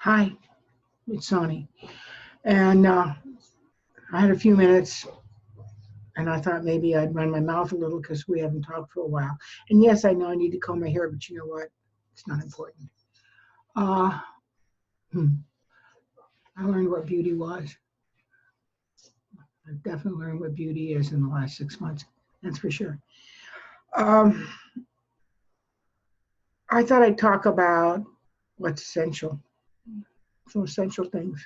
Hi, it's Sonny. And I had a few minutes and I thought maybe I'd run my mouth a little because we haven't talked for a while. And yes, I know I need to comb my hair, but you know what? It's not important. Uh, hmm, I learned what beauty was. I've definitely learned what beauty is in the last 6 months. That's for sure. Um, I thought I'd talk about what's essential, some essential things.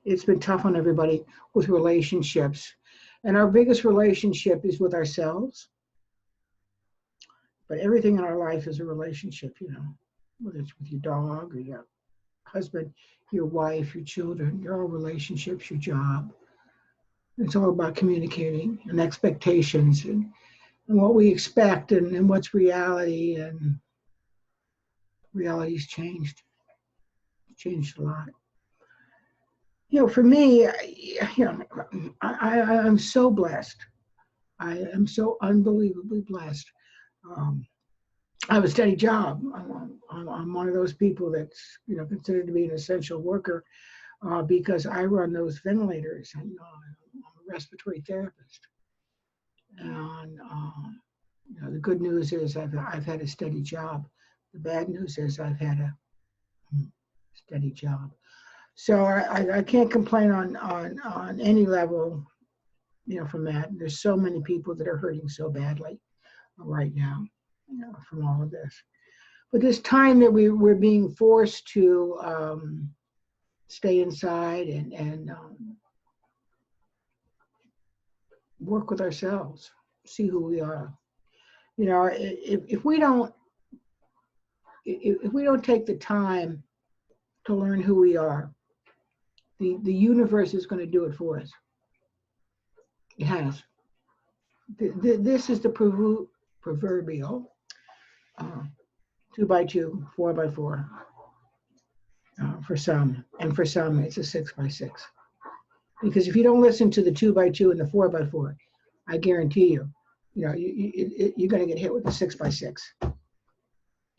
It's been tough on everybody with relationships. And our biggest relationship is with ourselves. But everything in our life is a relationship, whether it's with your dog or your husband, your wife, your children, they're all relationships, your job. It's all about communicating and expectations and what we expect and what's reality. And reality's changed. It's changed a lot. For me, I'm so blessed. I am so unbelievably blessed. Um, I have a steady job. I'm one of those people that's considered to be an essential worker because I run those ventilators and I'm a respiratory therapist. And the good news is I've had a steady job. The bad news is I've had a steady job. So I can't complain on any level, from that. There's so many people that are hurting so badly right now, from all of this. But this time that we're being forced to stay inside and work with ourselves, see who we are. If we don't take the time to learn who we are, the universe is going to do it for us. It has. This is the proverbial 2x2, 4x4 for some, and for some it's a 6x6. Because if you don't listen to the 2x2 and the 4x4, I guarantee you, you're going to get hit with the 6x6.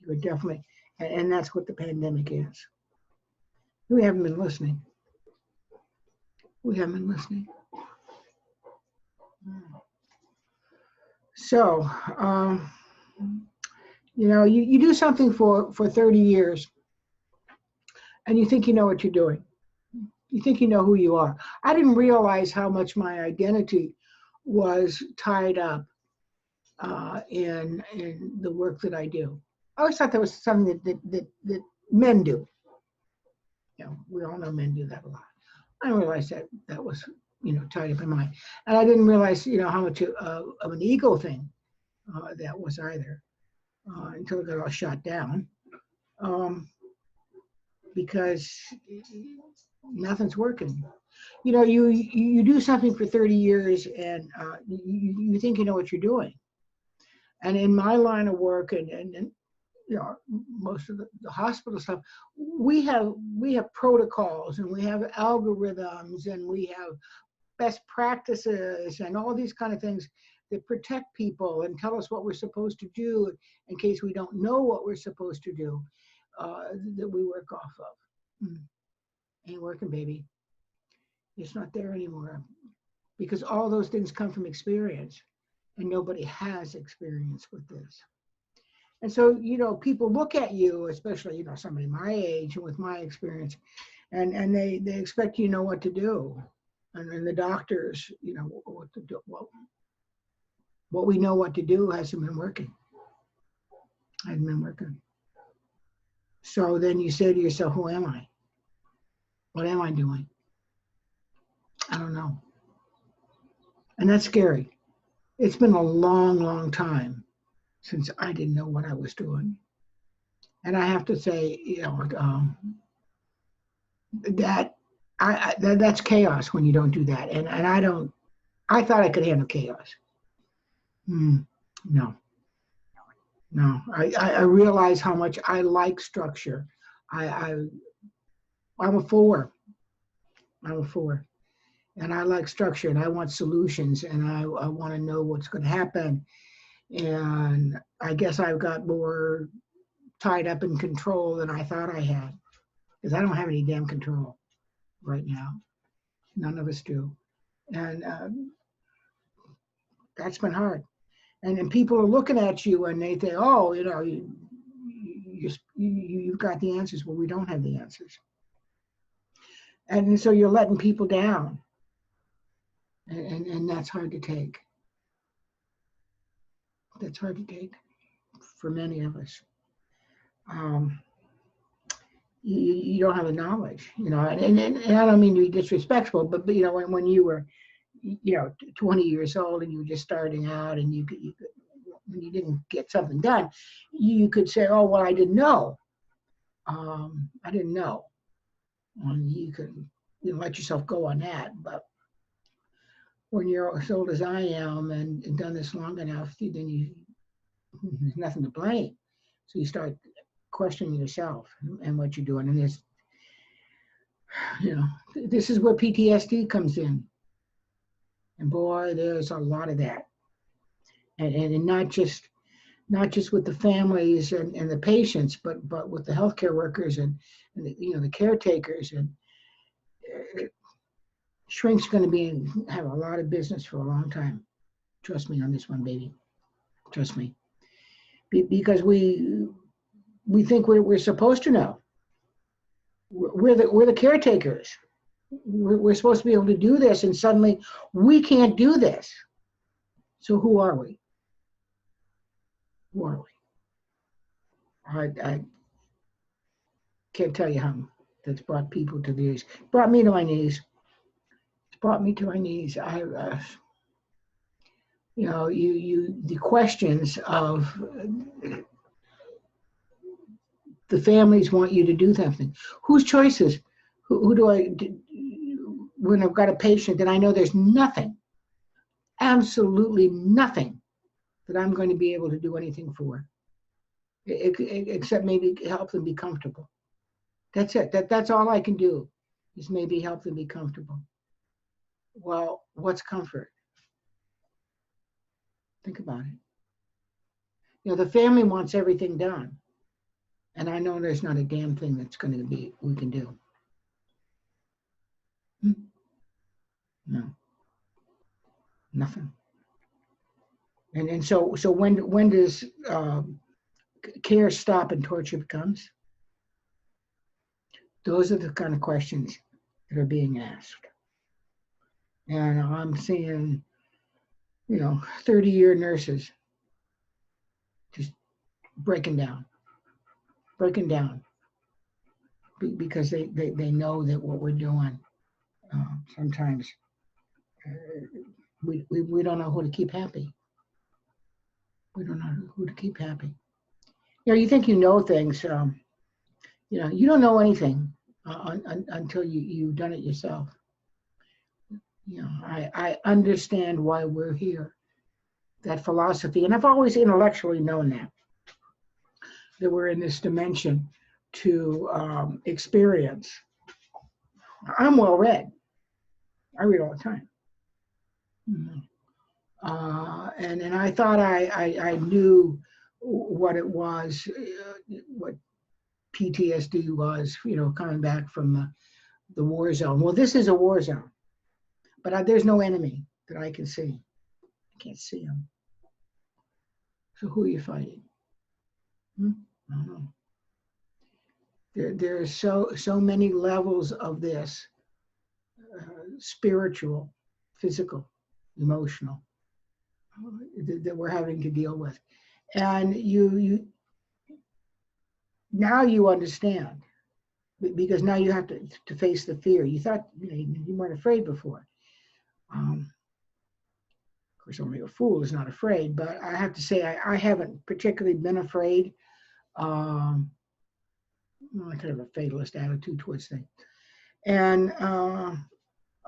You're definitely, and that's what the pandemic is. We haven't been listening. We haven't been listening. So, you do something for 30 years and you think you know what you're doing. You think you know who you are. I didn't realize how much my identity was tied up in the work that I do. I always thought that was something that men do. We all know men do that a lot. I didn't realize that was tied up in mine, and I didn't realize how much of an ego thing that was either until it got all shot down, because nothing's working. You do something for 30 years and you think you know what you're doing. And in my line of work and most of the hospital stuff, we have protocols and we have algorithms and we have best practices and all these kind of things that protect people and tell us what we're supposed to do in case we don't know what we're supposed to do, that we work off of. Ain't working, baby. It's not there anymore because all those things come from experience and nobody has experience with this. And so, people look at you, especially, somebody my age and with my experience, and they expect you know what to do. And then the doctors, what to do. Well, what we know what to do hasn't been working. Hasn't been working. So then you say to yourself, who am I? What am I doing? I don't know. And that's scary. It's been a long, long time since I didn't know what I was doing. And I have to say, that's chaos when you don't do that. And I thought I could handle chaos. No. I realize how much I like structure. I'm a 4. I'm a 4. And I like structure and I want solutions and I want to know what's going to happen. And I guess I've got more tied up in control than I thought I had, because I don't have any damn control right now. None of us do. And that's been hard. And then people are looking at you and they think, oh, you've got the answers. Well, we don't have the answers. And so you're letting people down. And that's hard to take. That's hard to take for many of us. You don't have the knowledge, and I don't mean to be disrespectful, but when you were, 20 years old and you were just starting out and when you didn't get something done, you could say, oh, well, I didn't know. I didn't know. And you could let yourself go on that. But when you're as old as I am and done this long enough, then there's nothing to blame. So you start questioning yourself and what you're doing. And this is where PTSD comes in. And boy, there's a lot of that. And not just with the families and the patients, but with the healthcare workers and the caretakers. And shrink's going to have a lot of business for a long time. Trust me on this one, baby. Trust me. Because we think we're supposed to know. We're the caretakers. We're supposed to be able to do this, and suddenly we can't do this. So who are we? Who are we? I can't tell you how that's brought people to these. Brought me to my knees. It's brought me to my knees. The questions of the families want you to do something. Whose choices? Who do I? When I've got a patient that I know there's nothing, absolutely nothing, that I'm going to be able to do anything for, except maybe help them be comfortable. That's it. That's all I can do, is maybe help them be comfortable. Well, what's comfort? Think about it. The family wants everything done. And I know there's not a damn thing that's going to be we can do. No. Nothing. And so when does care stop and torture becomes? Those are the kind of questions that are being asked. And I'm seeing, 30-year nurses just breaking down because they know that what we're doing sometimes we don't know who to keep happy. We don't know who to keep happy. You think you know things. You don't know anything until you've done it yourself. I understand why we're here. That philosophy, and I've always intellectually known that we're in this dimension to experience. I'm well read. I read all the time. And I thought I knew what it was, what PTSD was, coming back from the war zone. Well, this is a war zone, but there's no enemy that I can see. I can't see them. So who are you fighting? I don't know. There are so many levels of this, spiritual, physical, emotional, that we're having to deal with. And you now you understand, because now you have to face the fear. You thought you weren't afraid before. Of course, only a fool is not afraid, but I have to say I haven't particularly been afraid. I kind of a fatalist attitude towards things. And I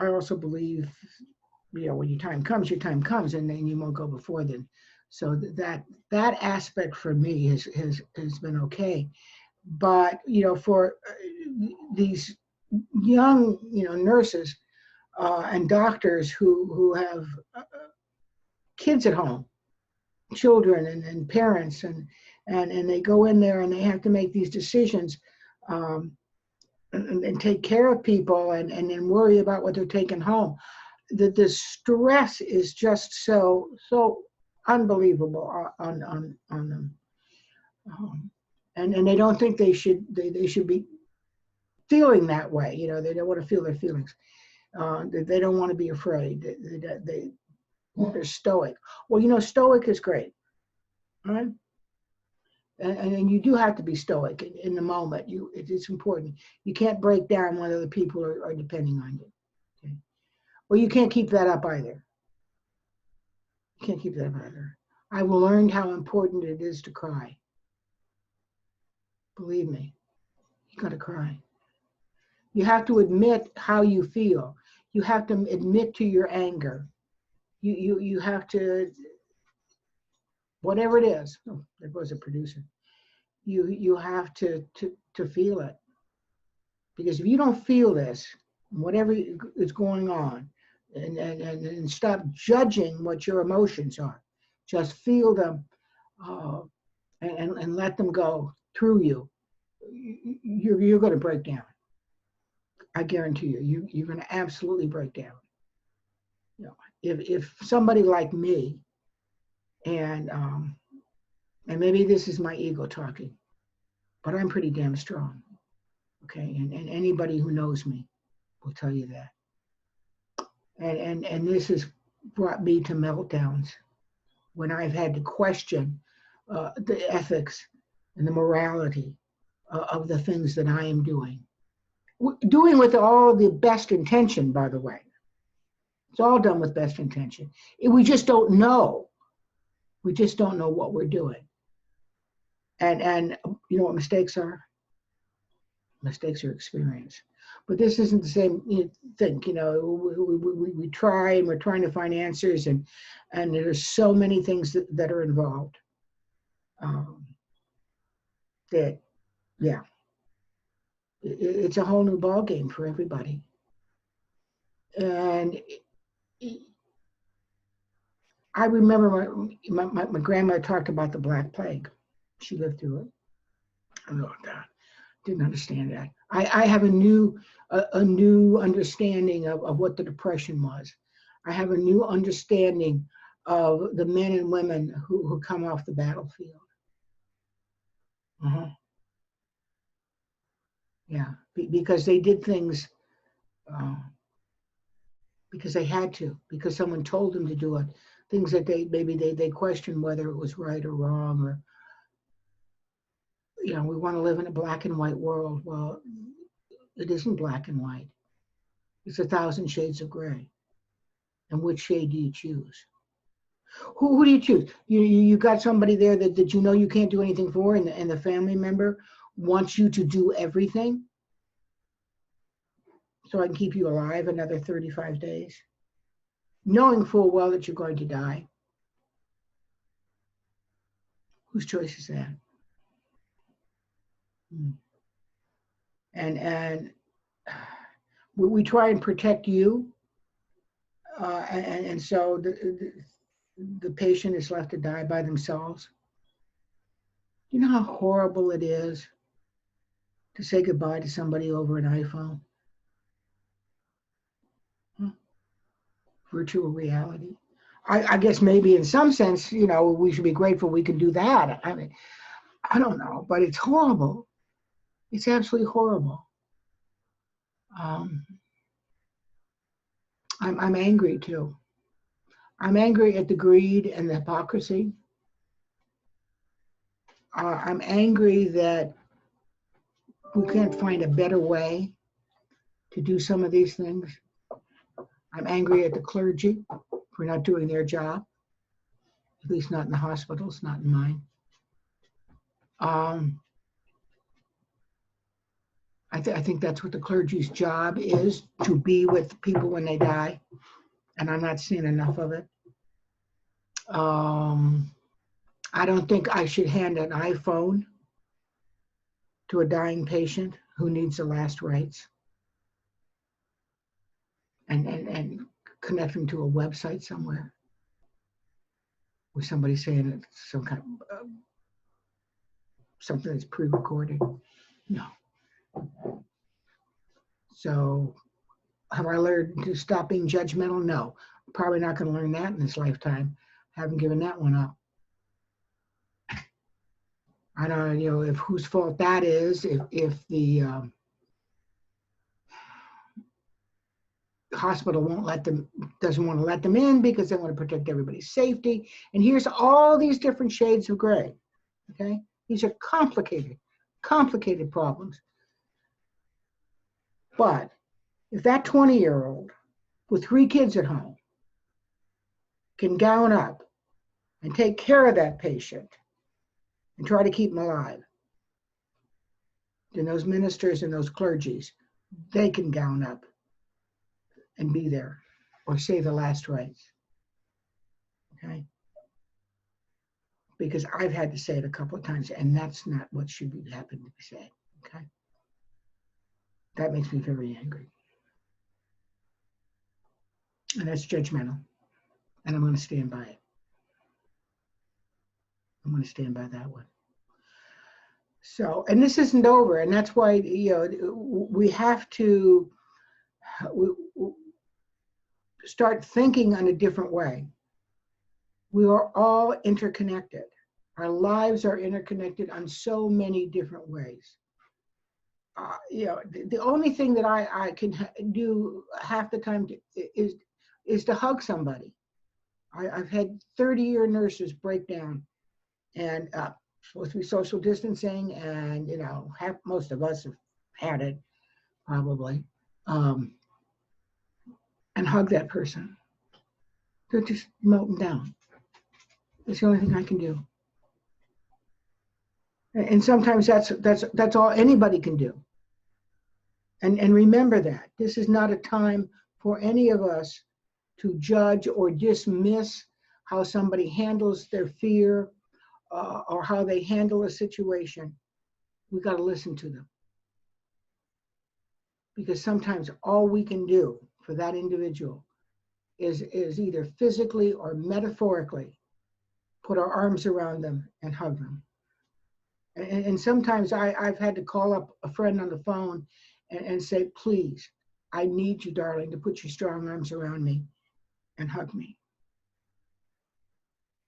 also believe, when your time comes, and then you won't go before then. So that aspect for me has been okay. But for these young nurses and doctors who have kids at home, children and parents, and and they go in there and they have to make these decisions, and take care of people, and then worry about what they're taking home. The stress is just so unbelievable on them, and they don't think they should be feeling that way. You know, they don't want to feel their feelings. They don't want to be afraid. They're stoic. Well, you know, stoic is great, right? And you do have to be stoic in the moment. It's important. You can't break down when other people are depending on you. Okay? Well, you can't keep that up either. You can't keep that up either. I've learned how important it is to cry. Believe me, you got to cry. You have to admit how you feel. You have to admit to your anger. You have to, whatever it is. Oh, there goes a producer. You have to feel it, because if you don't feel this, whatever is going on, and stop judging what your emotions are, just feel them, and let them go through you. You're going to break down. I guarantee you're going to absolutely break down. You know, if somebody like me, and maybe this is my ego talking, but I'm pretty damn strong. Okay, and anybody who knows me will tell you that. And this has brought me to meltdowns when I've had to question the ethics and the morality of the things that I am doing. Doing with all the best intention, by the way. It's all done with best intention. We just don't know. We just don't know what we're doing. And you know what mistakes are? Mistakes are experience. But this isn't the same thing. You know, we try, and we're trying to find answers, and there's so many things that are involved. That, yeah, it's a whole new ball game for everybody. And I remember my grandmother talked about the Black Plague. She lived through it. Oh God, didn't understand that. I have a new understanding of what the Depression was. I have a new understanding of the men and women who come off the battlefield. Uh-huh. Yeah, because they did things because they had to, because someone told them to do it. Things that they questioned whether it was right or wrong, or, you know, we want to live in a black and white world. Well, it isn't black and white. It's 1,000 shades of gray. And which shade do you choose? Who do you choose? You got somebody there that you know you can't do anything for, and the family member wants you to do everything so I can keep you alive another 35 days, knowing full well that you're going to die. Whose choice is that? And we try and protect you, and so the patient is left to die by themselves. You know how horrible it is to say goodbye to somebody over an iPhone? Virtual reality. I guess maybe in some sense, you know, we should be grateful we can do that. I mean, I don't know, but it's horrible. It's absolutely horrible. I'm angry too. I'm angry at the greed and the hypocrisy. I'm angry that we can't find a better way to do some of these things. I'm angry at the clergy for not doing their job, at least not in the hospitals, not in mine. I think that's what the clergy's job is, to be with people when they die, and I'm not seeing enough of it. I don't think I should hand an iPhone to a dying patient who needs the last rites, and connect them to a website somewhere with somebody saying it's some kind of something that's pre-recorded. No. So have I learned to stop being judgmental? No. Probably not going to learn that in this lifetime. Haven't given that one up. I don't know, if whose fault that is, if the hospital doesn't want to let them in because they want to protect everybody's safety. And here's all these different shades of gray, okay? These are complicated problems. But if that 20-year-old with 3 kids at home can gown up and take care of that patient and try to keep them alive, then those ministers and those clergies, they can gown up and be there or say the last rites, okay? Because I've had to say it a couple of times, and that's not what should be happening to be said, okay? That makes me very angry. And that's judgmental. And I'm going to stand by it. I'm going to stand by that one. So, and this isn't over, and that's why, we have to start thinking in a different way. We are all interconnected. Our lives are interconnected on so many different ways. The only thing that I can do half the time is to hug somebody. I've had 30-year nurses break down, and supposed to be social distancing, and most of us have had it probably, and hug that person. They're just melting down. That's the only thing I can do. And sometimes that's all anybody can do. And remember that this is not a time for any of us to judge or dismiss how somebody handles their fear or how they handle a situation. We got to listen to them. Because sometimes all we can do for that individual is either physically or metaphorically put our arms around them and hug them. And sometimes I've had to call up a friend on the phone and say, please, I need you, darling, to put your strong arms around me and hug me.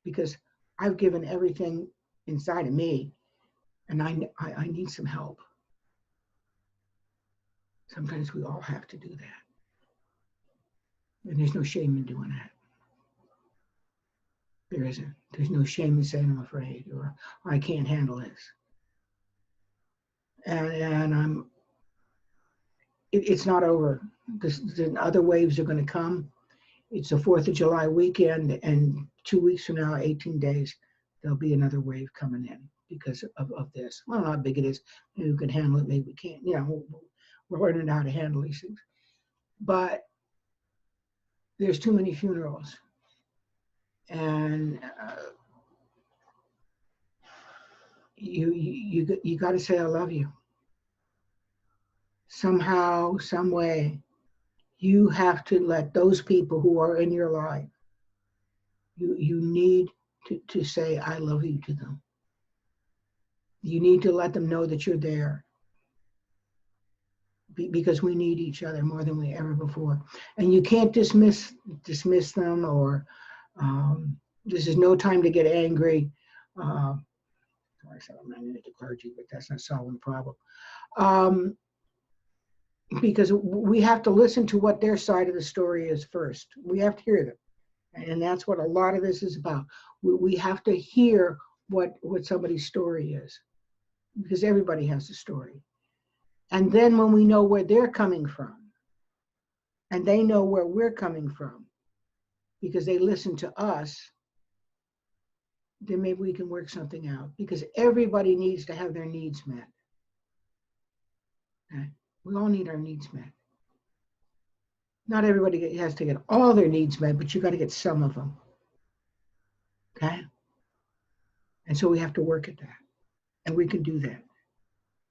Because I've given everything inside of me, and I need some help. Sometimes we all have to do that. And there's no shame in doing that. There isn't. There's no shame in saying I'm afraid or I can't handle this. And it's not over. The other waves are going to come. It's the 4th of July weekend, and 2 weeks from now, 18 days, there'll be another wave coming in because of this. I don't know how big it is. Maybe we can handle it, maybe we can't. We're learning how to handle these things. But there's too many funerals. And you got to say I love you. Somehow, some way, you have to let those people who are in your life, you need to say I love you to them. You need to let them know that you're there. Because we need each other more than we ever before. And you can't dismiss them, or this is no time to get angry. I said I'm not into clergy, but that's not solving the problem. Because we have to listen to what their side of the story is first. We have to hear them. And that's what a lot of this is about. We have to hear what somebody's story is, because everybody has a story. And then when we know where they're coming from, and they know where we're coming from, because they listen to us, then maybe we can work something out, because everybody needs to have their needs met. Okay? We all need our needs met. Not everybody has to get all their needs met, but you got to get some of them. Okay? And so we have to work at that. And we can do that.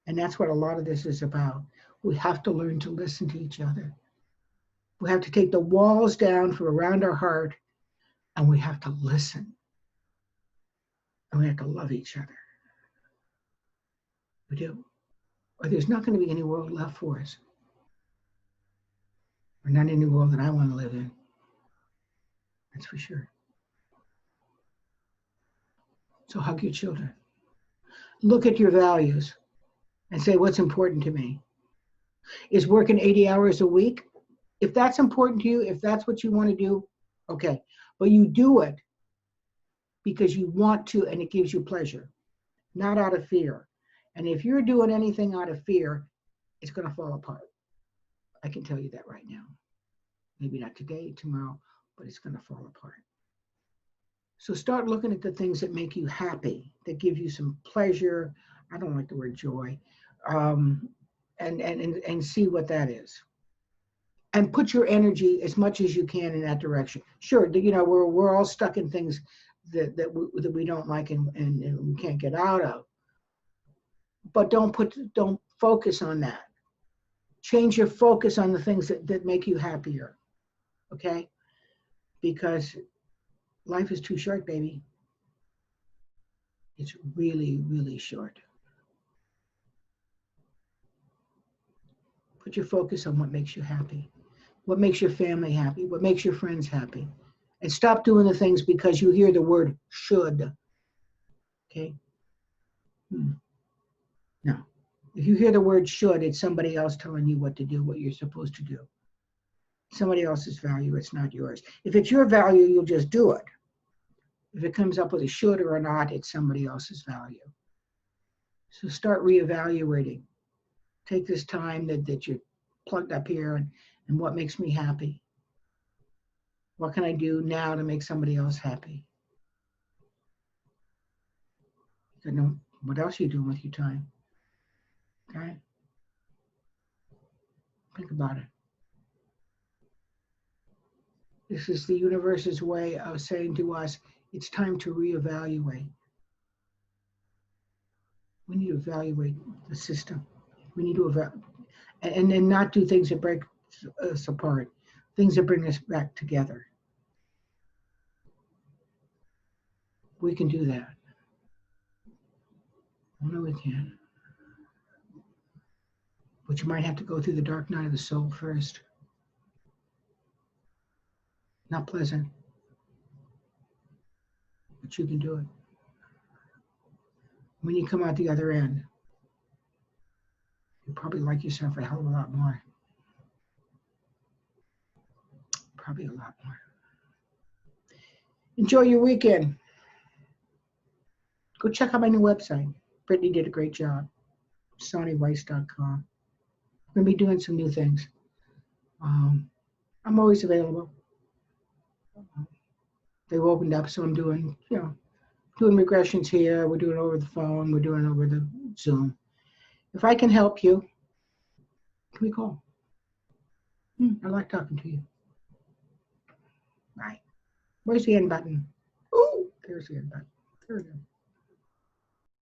And that's what a lot of this is about. We have to learn to listen to each other. We have to take the walls down from around our heart, and we have to listen. And we have to love each other. We do. Or there's not going to be any world left for us. Or not any world that I want to live in. That's for sure. So hug your children. Look at your values and say, what's important to me? Is working 80 hours a week? If that's important to you, if that's what you want to do, okay. But you do it because you want to and it gives you pleasure, not out of fear. And if you're doing anything out of fear, it's going to fall apart. I can tell you that right now. Maybe not today, tomorrow, but it's going to fall apart. So start looking at the things that make you happy, that give you some pleasure. I don't like the word joy. And see what that is. And put your energy as much as you can in that direction. Sure, you know, we're all stuck in things that we don't like and we can't get out of. But don't focus on that. Change your focus on the things that make you happier. Okay? Because life is too short, baby. It's really, really short. Put your focus on what makes you happy, what makes your family happy, what makes your friends happy. And stop doing the things because you hear the word should. Okay? No. If you hear the word should, it's somebody else telling you what to do, what you're supposed to do. Somebody else's value, it's not yours. If it's your value, you'll just do it. If it comes up with a should or a not, it's somebody else's value. So start reevaluating. Take this time that you're plugged up here and what makes me happy? What can I do now to make somebody else happy? You know, what else are you doing with your time? Okay? Think about it. This is the universe's way of saying to us, it's time to reevaluate. We need to evaluate the system. We need to evaluate, and then not do things that break us apart, things that bring us back together. We can do that. I know we can. But you might have to go through the dark night of the soul first. Not pleasant, but you can do it. When you come out the other end, you probably like yourself a hell of a lot more. Probably a lot more. Enjoy your weekend. Go check out my new website. Brittany did a great job. SonnyWeiss.com. I'm going to be doing some new things. I'm always available. They've opened up, so I'm doing, doing regressions here. We're doing it over the phone. We're doing it over the Zoom. If I can help you, give me a call. I like talking to you. Right. Where's the end button? Oh, there's the end button. There it is.